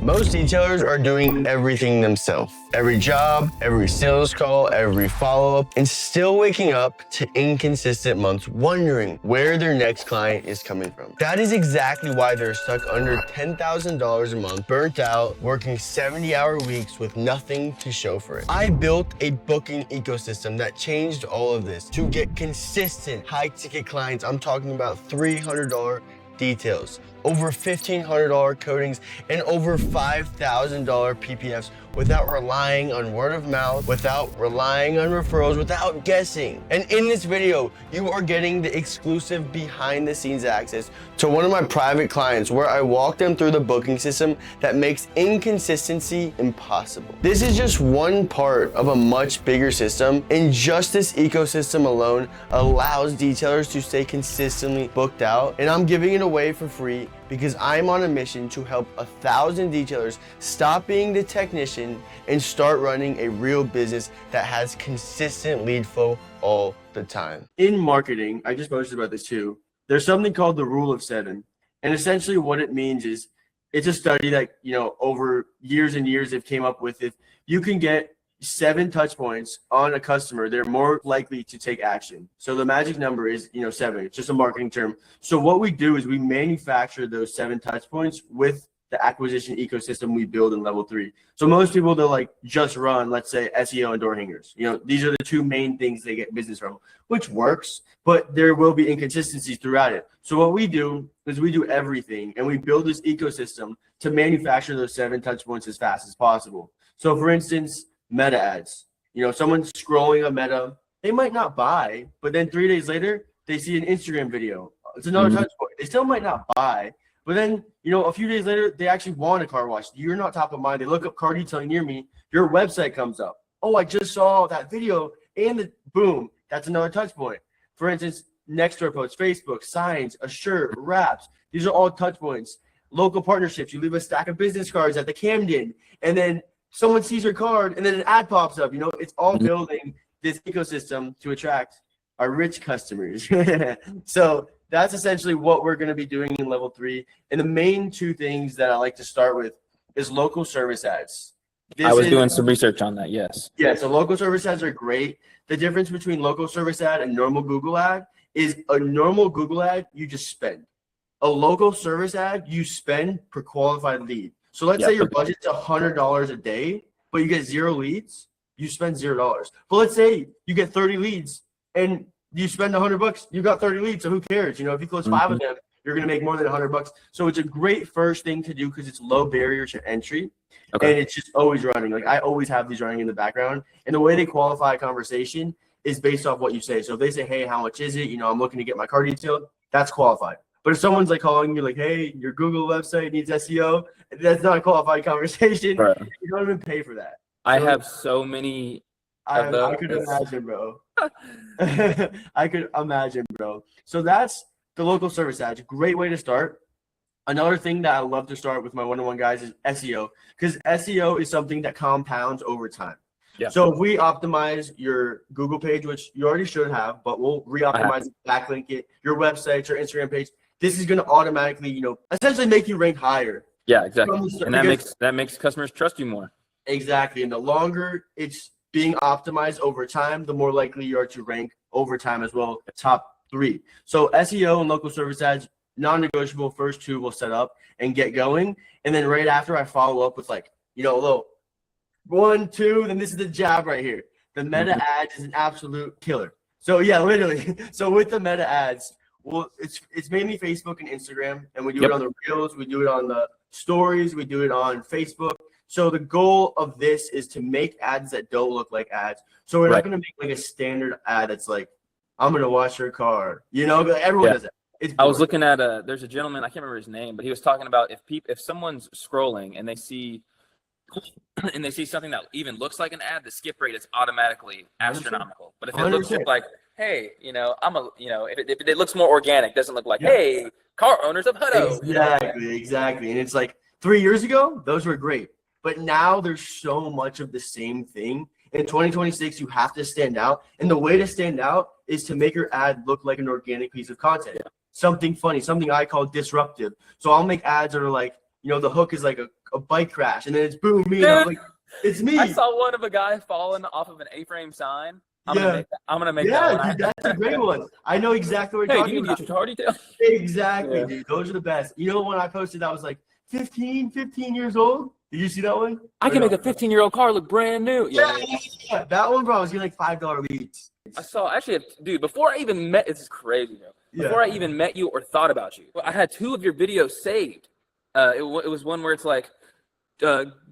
Most detailers are doing everything themselves. Every job, every sales call, every follow-up, and still waking up to inconsistent months wondering where their next client is coming from. That is exactly why they're stuck under $10,000 a month, burnt out, working 70-hour weeks with nothing to show for it. I built a booking ecosystem that changed all of this to get consistent high-ticket clients. I'm talking about $300 details, over $1,500 codings, and over $5,000 PPFs without relying on word of mouth, without relying on referrals, without guessing. And in this video, you are getting the exclusive behind the scenes access to one of my private clients where I walk them through the booking system that makes inconsistency impossible. This is just one part of a much bigger system, and just this ecosystem alone allows detailers to stay consistently booked out, and I'm giving it away for free because I'm on a mission to help 1,000 detailers stop being the technician and start running a real business that has consistent lead flow all the time. In marketing, I just posted about this too, there's something called the rule of 7. And essentially what it means is, it's a study that, over years and years they've came up with it. You can get 7 touch points on a customer, they're more likely to take action. So the magic number is, 7. It's just a marketing term. So what we do is we manufacture those 7 touch points with the acquisition ecosystem we build in level 3. So most people, they'll just run, let's say, SEO and door hangers. These are the 2 main things they get business from, which works, but there will be inconsistencies throughout it. So what we do is we do everything, and we build this ecosystem to manufacture those 7 touch points as fast as possible. So for instance, meta ads. Someone's scrolling a meta, they might not buy, but then 3 days later, they see an Instagram video. It's another touch point. They still might not buy, but then, a few days later, they actually want a car wash. You're not top of mind. They look up car detailing near me. Your website comes up. Oh, I just saw that video, and boom, that's another touch point. For instance, next to our post, Facebook, signs, a shirt, wraps. These are all touch points. Local partnerships. You leave a stack of business cards at the Camden, and then someone sees your card, and then an ad pops up. It's all building this ecosystem to attract our rich customers. So that's essentially what we're going to be doing in level 3. And the main 2 things that I like to start with is local service ads. I was doing some research on that, yes. Yeah, so local service ads are great. The difference between local service ad and normal Google ad is a normal Google ad, you just spend. A local service ad, you spend per qualified lead. So let's say your budget's $100 a day, but you get 0 leads, you spend $0. But let's say you get 30 leads and you spend $100, you got 30 leads, so who cares? If you close 5 of them, you're gonna make more than $100. So it's a great first thing to do because it's low barrier to entry, and it's just always running. I always have these running in the background, and the way they qualify a conversation is based off what you say. So if they say, hey, how much is it? I'm looking to get my car detailed, that's qualified. But if someone's calling you hey, your Google website needs SEO, that's not a qualified conversation. Right. You don't even pay for that. I have so many of those. I could imagine, bro. I could imagine, bro. So that's the local service ads. Great way to start. Another thing that I love to start with my one-on-one guys is SEO, because SEO is something that compounds over time. Yeah. So if we optimize your Google page, which you already should have, but we'll re-optimize it, backlink it, your website, your Instagram page, this is going to automatically, essentially make you rank higher. Yeah, exactly. And that makes customers trust you more. Exactly. And the longer it's being optimized over time, the more likely you are to rank over time as well, top 3. So SEO and local service ads, non-negotiable. First 2 will set up and get going. And then right after, I follow up with a little 1, 2, then this is the jab right here. The meta ads is an absolute killer. So yeah, literally. So with the meta ads, well, it's mainly Facebook and Instagram, and we do it on the Reels, we do it on the stories, we do it on Facebook. So the goal of this is to make ads that don't look like ads. So we're not going to make a standard ad that's I'm going to wash your car. Everyone does that. I was looking at there's a gentleman, I can't remember his name, but he was talking about if someone's scrolling and they see something that even looks like an ad, the skip rate is automatically astronomical. But if it looks like, hey, if it looks more organic, doesn't look like, hey, car owners of Hutto. Exactly. And it's 3 years ago, those were great. But now there's so much of the same thing. In 2026, you have to stand out. And the way to stand out is to make your ad look like an organic piece of content. Something funny, something I call disruptive. So I'll make ads that are the hook is like a a bike crash, and then it's boom, me. And I'm like, it's me. I saw one of a guy falling off of an A-frame sign. I'm gonna make that one. Dude, that's a great one. I know exactly what you're talking about. Hey, do you need to get your car detail? Exactly, dude. Those are the best. You know when I posted that was like 15 years old? Did you see that one? I can make a 15-year-old car look brand new. Yeah. That one, bro, I was getting like $5 leads. I saw actually, dude, before I even met, it's crazy, bro. Before I even met you or thought about you, I had 2 of your videos saved. It was one where it's like,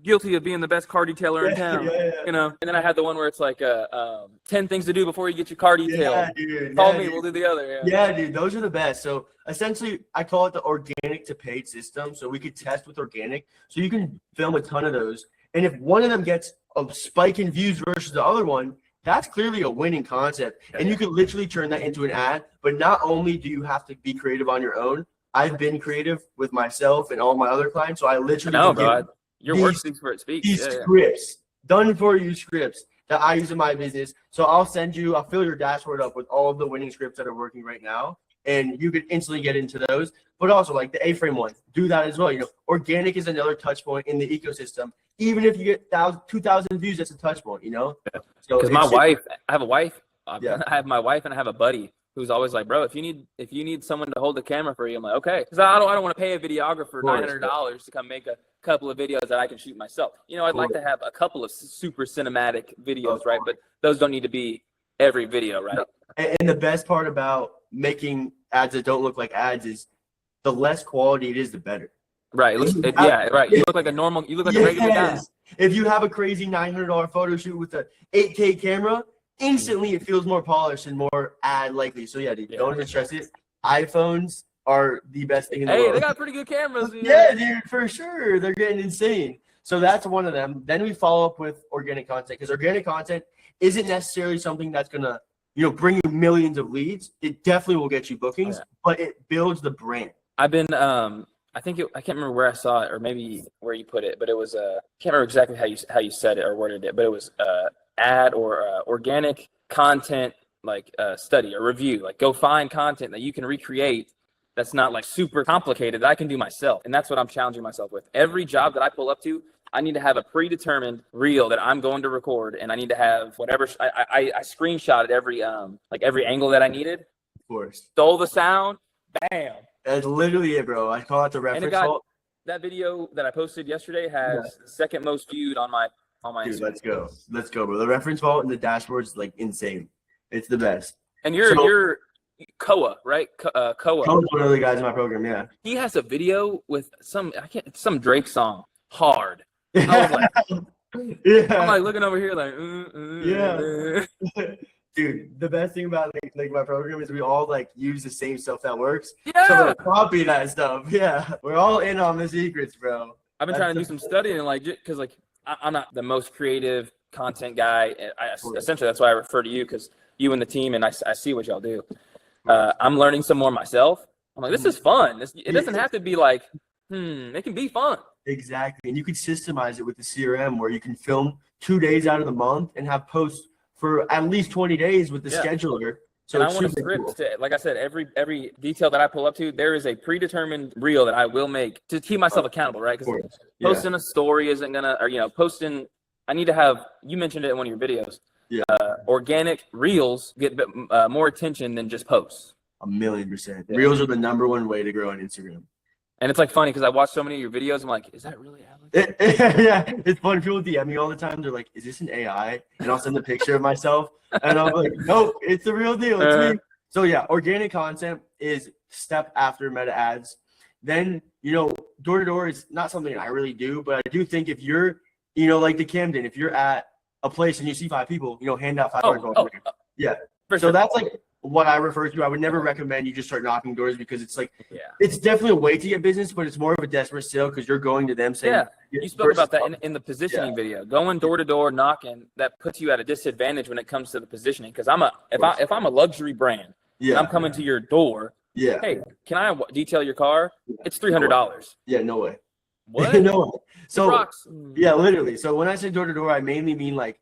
guilty of being the best car detailer in town, you know. And then I had the one where it's like 10 things to do before you get your car detailed. Yeah, dude. Call me, we'll do the other. Yeah, dude, those are the best. So essentially, I call it the organic to paid system. So we could test with organic. So you can film a ton of those. And if one of them gets a spike in views versus the other one, that's clearly a winning concept. And you can literally turn that into an ad. But not only do you have to be creative on your own, I've been creative with myself and all my other clients. So I literally your work speaks for it speaks. These scripts, done for you scripts that I use in my business. So I'll fill your dashboard up with all of the winning scripts that are working right now. And you could instantly get into those. But also like the A-frame one, do that as well. You know, organic is another touch point in the ecosystem. Even if you get 2,000 views, that's a touch point, you know? So because I have a wife. I have my wife and I have a buddy who's always like, bro, if you need someone to hold the camera for you, I'm like, okay, because I don't want to pay a videographer $900 to come make a couple of videos that I can shoot myself. You know, I'd like to have a couple of super cinematic videos, right? But those don't need to be every video, right? And the best part about making ads that don't look like ads is the less quality it is, the better. Right. Right. You look like a regular guy. If you have a crazy $900 photo shoot with a 8K camera, instantly it feels more polished and more ad likely. So yeah, dude, don't even stress it. iPhones are the best thing in the world. Hey, they got pretty good cameras. Yeah, dude, for sure. They're getting insane. So that's one of them. Then we follow up with organic content, because organic content isn't necessarily something that's gonna, bring you millions of leads. It definitely will get you bookings, but it builds the brand. I've been I can't remember where I saw it or maybe where you put it, but it was I can't remember exactly how you said it or worded it, but it was ad or organic content study or review. Like, go find content that you can recreate that's not like super complicated that I can do myself. And that's what I'm challenging myself with. Every job that I pull up to, I need to have a predetermined reel that I'm going to record, and I need to have whatever I screenshotted every angle that I needed. Of course. Stole the sound, bam. That's literally it, bro. I call it the reference vault. That video that I posted yesterday has the second most viewed on my Dude, Instagram. let's go, bro. The reference vault and the dashboard is like insane. It's the best. And you're Koa, right? Koa. Koa's one of the guys in my program, yeah. He has a video with some Drake song, Hard. I was like, I'm like looking over here like, Dude, the best thing about like my program is we all like use the same stuff that works. Yeah. So we copy that stuff. Yeah. We're all in on the secrets, bro. I've been trying to do some studying, because I'm not the most creative content guy. Essentially, that's why I refer to you, because you and the team, and I see what y'all do. I'm learning some more myself. I'm like, this is fun. It doesn't have to be like, it can be fun. Exactly. And you can systemize it with the CRM, where you can film 2 days out of the month and have posts for at least 20 days with the scheduler. So and I want a script to, like I said, every detail that I pull up to, there is a predetermined reel that I will make to keep myself accountable, right? Because posting a story isn't gonna, or posting. I need to have. You mentioned it in one of your videos. Yeah. Organic reels get more attention than just posts. 1,000,000%. Reels are the #1 way to grow on Instagram. And it's like funny because I watch so many of your videos. I'm like, is that really Alex? Yeah, it's fun. People DM me all the time. They're like, is this an AI? And I'll send a picture of myself. And I'm like, nope, it's the real deal. It's me. So yeah, organic content is step after meta ads. Then, door to door is not something I really do, but I do think if you're, like the Camden, if you're at a place and you see 5 people, hand out $5. Yeah. So that's like what I refer to. I would never recommend you just start knocking doors, because it's like, it's definitely a way to get business, but it's more of a desperate sale because you're going to them saying, you spoke about that in the positioning video. Going door to door, knocking, that puts you at a disadvantage when it comes to the positioning. Because if I'm a luxury brand, and I'm coming to your door, hey, can I detail your car? It's $300. Yeah, no way. What? No way. So yeah, literally. So when I say door to door, I mainly mean like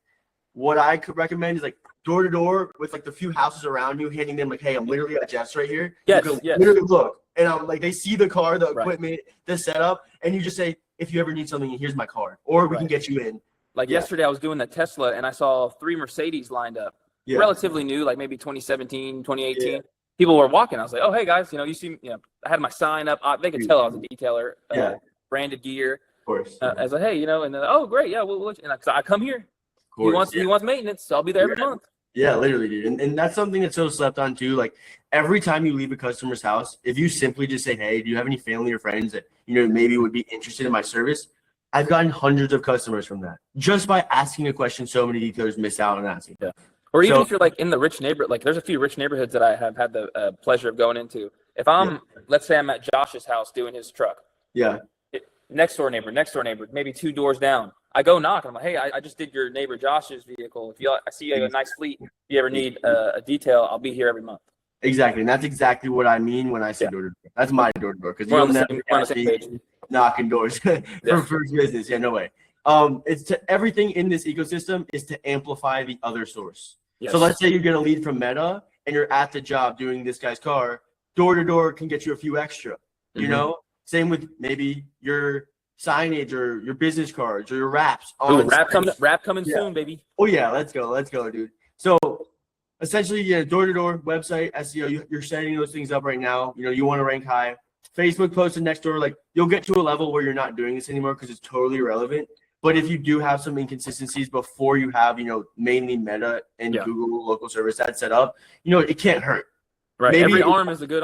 what I could recommend is like door to door with like the few houses around you, handing them like, hey, I'm literally at Jeff's right here. Yes. Literally look, and I'm like, they see the car, the equipment, the setup, and you just say, if you ever need something, here's my card, or we can Right. get you in. Like Yeah. yesterday, I was doing the Tesla and I saw 3 Mercedes lined up, Yeah. relatively new, like maybe 2017, 2018. Yeah. People were walking. I was like, oh, hey guys, you see, I had my sign up. They could tell I was a detailer, Yeah. branded gear. Of course. I was like, hey, and they're like, oh, great, yeah, and I come here. Of course. He wants maintenance, so I'll be there every month. Yeah, literally, dude. And that's something that's so slept on too. Like every time you leave a customer's house, if you simply just say, hey, do you have any family or friends that, maybe would be interested in my service? I've gotten hundreds of customers from that just by asking a question so many detailers miss out on asking. Yeah. Or even if you're like in the rich neighborhood, like there's a few rich neighborhoods that I have had the pleasure of going into. If let's say I'm at Josh's house doing his truck. Yeah. Next door neighbor, maybe 2 doors down. I go knock. I'm like, hey, I just did your neighbor Josh's vehicle. I see you have a nice fleet. If you ever need a detail, I'll be here every month. Exactly. And that's exactly what I mean when I say door to door. That's my door to door. Because we're on the same page. Knocking doors for first business. Yeah, no way. It's to everything in this ecosystem is to amplify the other source. Yes. So let's say you get a lead from Meta and you're at the job doing this guy's car. Door to door can get you a few extra. Same with maybe your signage or your business cards or your wraps. Wrap coming soon, baby. Oh yeah, let's go, dude. So essentially, door to door website SEO. You're setting those things up right now. You want to rank high. Facebook posted next door, like you'll get to a level where you're not doing this anymore because it's totally irrelevant. But if you do have some inconsistencies before you have, mainly Meta and Google local service ads set up, it can't hurt. Right. Maybe every arm is a good,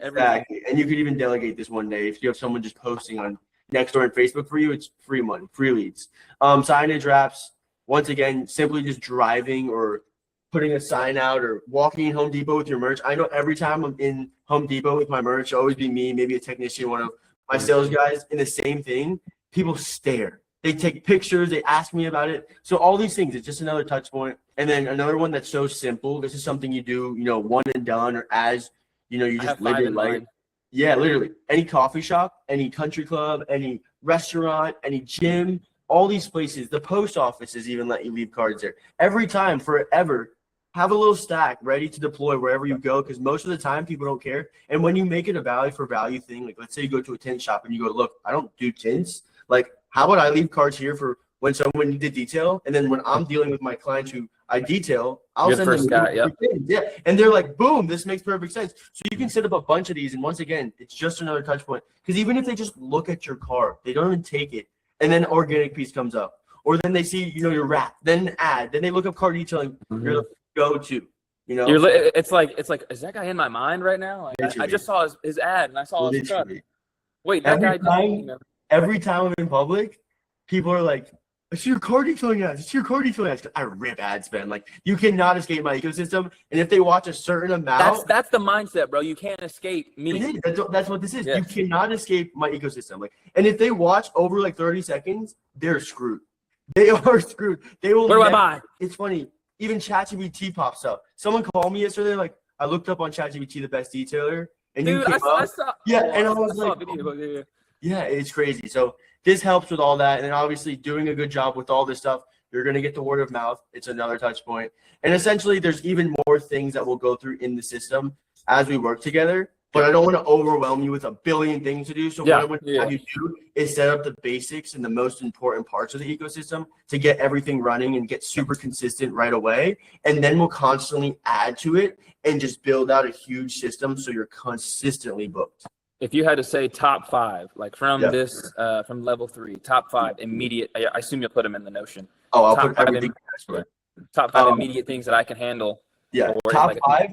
exactly. And you could even delegate this one day. If you have someone just posting on Nextdoor and Facebook for you, it's free money, free leads. Signage wraps, once again, simply just driving or putting a sign out or walking in Home Depot with your merch. I know every time I'm in Home Depot with my merch, it'll always be me, maybe a technician, one of my sales guys, in the same thing. People stare. They take pictures. They ask me about it. So all these things, it's just another touch point. And then another one that's so simple. This is something you do, one and done, or as, you just live your life. Yeah, literally. Any coffee shop, any country club, any restaurant, any gym, all these places, the post offices even let you leave cards there. Every time, forever, have a little stack ready to deploy wherever you go, because most of the time people don't care. And when you make it a value for value thing, like let's say you go to a tint shop and you go, look, I don't do tints. Like, how about I leave cards here for when someone needs detail? And then when I'm dealing with my clients who I detail, I'll send them yeah. And they're like, boom, this makes perfect sense. So you can set up a bunch of these. And once again, it's just another touch point. Because even if they just look at your card, they don't even take it. And then organic piece comes up. Or then they see, your wrap, then ad, then they look up card detailing. You're the go-to. It's like, is that guy in my mind right now? Like, I just saw his ad and I saw his truck. Wait, that guy. Every time I'm in public, people are like, I see your card detailing ads. I see your card detailing ads. I rip ad spend. Like, you cannot escape my ecosystem. And if they watch a certain amount. That's the mindset, bro. You can't escape me. That's what this is. Yes. You cannot escape my ecosystem. Like, and if they watch over like 30 seconds, they're screwed. They are screwed. They will. Where do I buy? It's funny. Even ChatGPT pops up. Someone called me yesterday. Like, I looked up on ChatGPT the best detailer. And dude, I saw. Yeah, and I was like, yeah, it's crazy. So this helps with all that. And then obviously doing a good job with all this stuff, you're going to get the word of mouth. It's another touch point. And essentially there's even more things that we'll go through in the system as we work together. But I don't want to overwhelm you with a billion things to do. So what I want to have you do is set up the basics and the most important parts of the ecosystem to get everything running and get super consistent right away. And then we'll constantly add to it and just build out a huge system so you're consistently booked. If you had to say top 5, like from this, from level 3, top 5 immediate, I assume you'll put them in the Notion. Oh, I'll put everything. Top 5 immediate things that I can handle. Yeah, top 5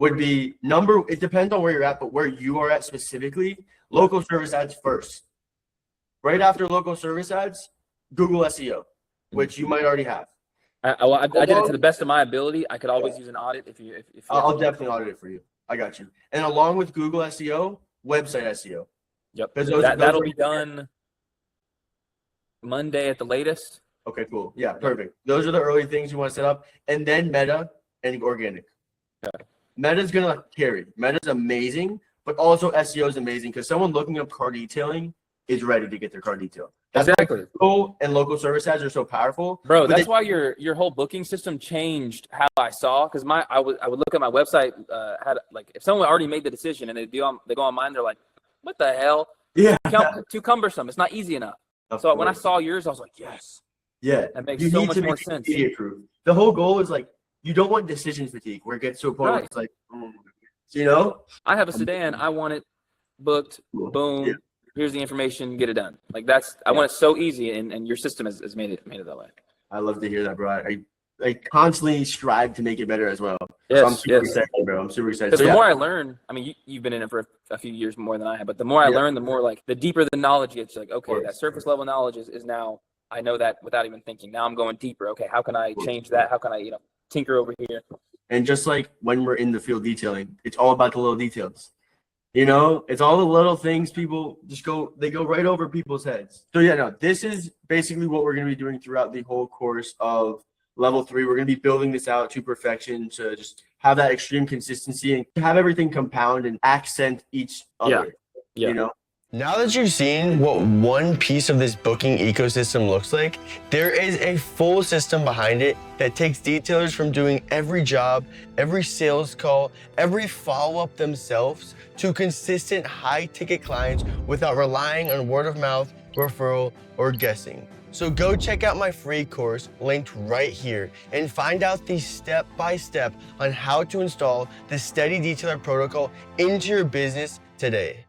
would be it depends on where you're at, but where you are at specifically, local service ads first. Right after local service ads, Google SEO, which you might already have. I did it to the best of my ability. I could always use an audit if you I'll definitely audit it for you. I got you. And along with Google SEO, website SEO. Yep. That'll be done Monday at the latest. Okay, cool. Yeah, perfect. Those are the early things you want to set up. And then Meta and organic. Okay. Meta's going to carry. Meta's amazing, but also SEO is amazing because someone looking up car detailing is ready to get their car detailed. That's exactly. why Google and local service ads are so powerful. Bro, that's why your whole booking system changed how I saw, because I would look at my website, had like if someone already made the decision and they go on mine, they're like, what the hell? Yeah. Too cumbersome. It's not easy enough. Of So when I course. saw yours, I was like, yes, Yeah, that makes you so need much to more make it sense. immediate proof. The whole goal is like you don't want decision fatigue where it gets to a point where Right. it's like, you know. I have a sedan. I want it booked. Boom. Yeah. Here's the information. Get it done. Like I want it so easy, and your system has made it that way. I love to hear that, bro. I constantly strive to make it better as well. So I'm Yes, super yes. excited, bro. I'm super excited. Because So the yeah, more I learn, I mean, you've been in it for a few years more than I have, but the more I Yeah. learn, the more like the deeper the knowledge gets. Like, okay, course. that surface level knowledge is now I know that without even thinking. Now I'm going deeper. Okay, how can I change that? How can I tinker over here? And just like when we're in the field detailing, it's all about the little details. You know, it's all the little things people they go right over people's heads. So yeah, no, this is basically what we're going to be doing throughout the whole course of level 3. We're going to be building this out to perfection to just have that extreme consistency and have everything compound and accent each other. Yeah. You know, Now that you've seen what one piece of this booking ecosystem looks like, there is a full system behind it that takes detailers from doing every job, every sales call, every follow-up themselves to consistent high-ticket clients without relying on word of mouth, referral, or guessing. So go check out my free course linked right here and find out the step-by-step on how to install the Steady Detailer protocol into your business today.